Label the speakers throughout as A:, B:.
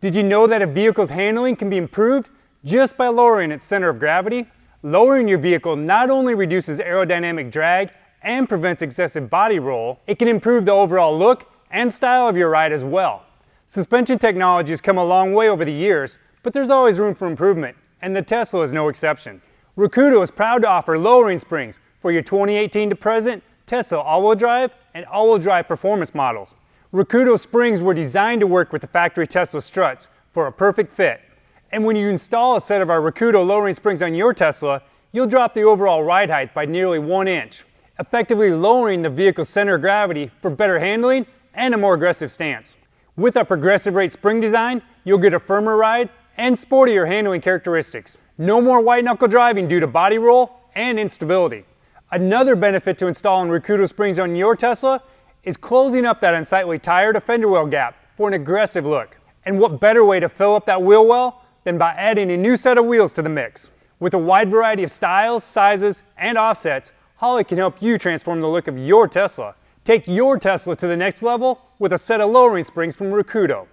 A: Did you know that a vehicle's handling can be improved just by lowering its center of gravity? Lowering your vehicle not only reduces aerodynamic drag and prevents excessive body roll, it can improve the overall look and style of your ride as well. Suspension technology has come a long way over the years, but there's always room for improvement, and the Tesla is no exception. Rekudo is proud to offer lowering springs for your 2018 to present Tesla all-wheel drive and all-wheel drive performance models. Rekudo springs were designed to work with the factory Tesla struts for a perfect fit. And when you install a set of our Rekudo lowering springs on your Tesla, you'll drop the overall ride height by nearly 1 inch, effectively lowering the vehicle's center of gravity for better handling and a more aggressive stance. With our progressive rate spring design, you'll get a firmer ride and sportier handling characteristics. No more white knuckle driving due to body roll and instability. Another benefit to installing Rekudo springs on your Tesla is closing up that unsightly tire to fender well gap for an aggressive look. And what better way to fill up that wheel well than by adding a new set of wheels to the mix. With a wide variety of styles, sizes, and offsets, Holley can help you transform the look of your Tesla. Take your Tesla to the next level with a set of lowering springs from Rekudo.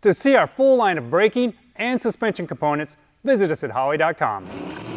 A: To see our full line of braking and suspension components, visit us at Holley.com.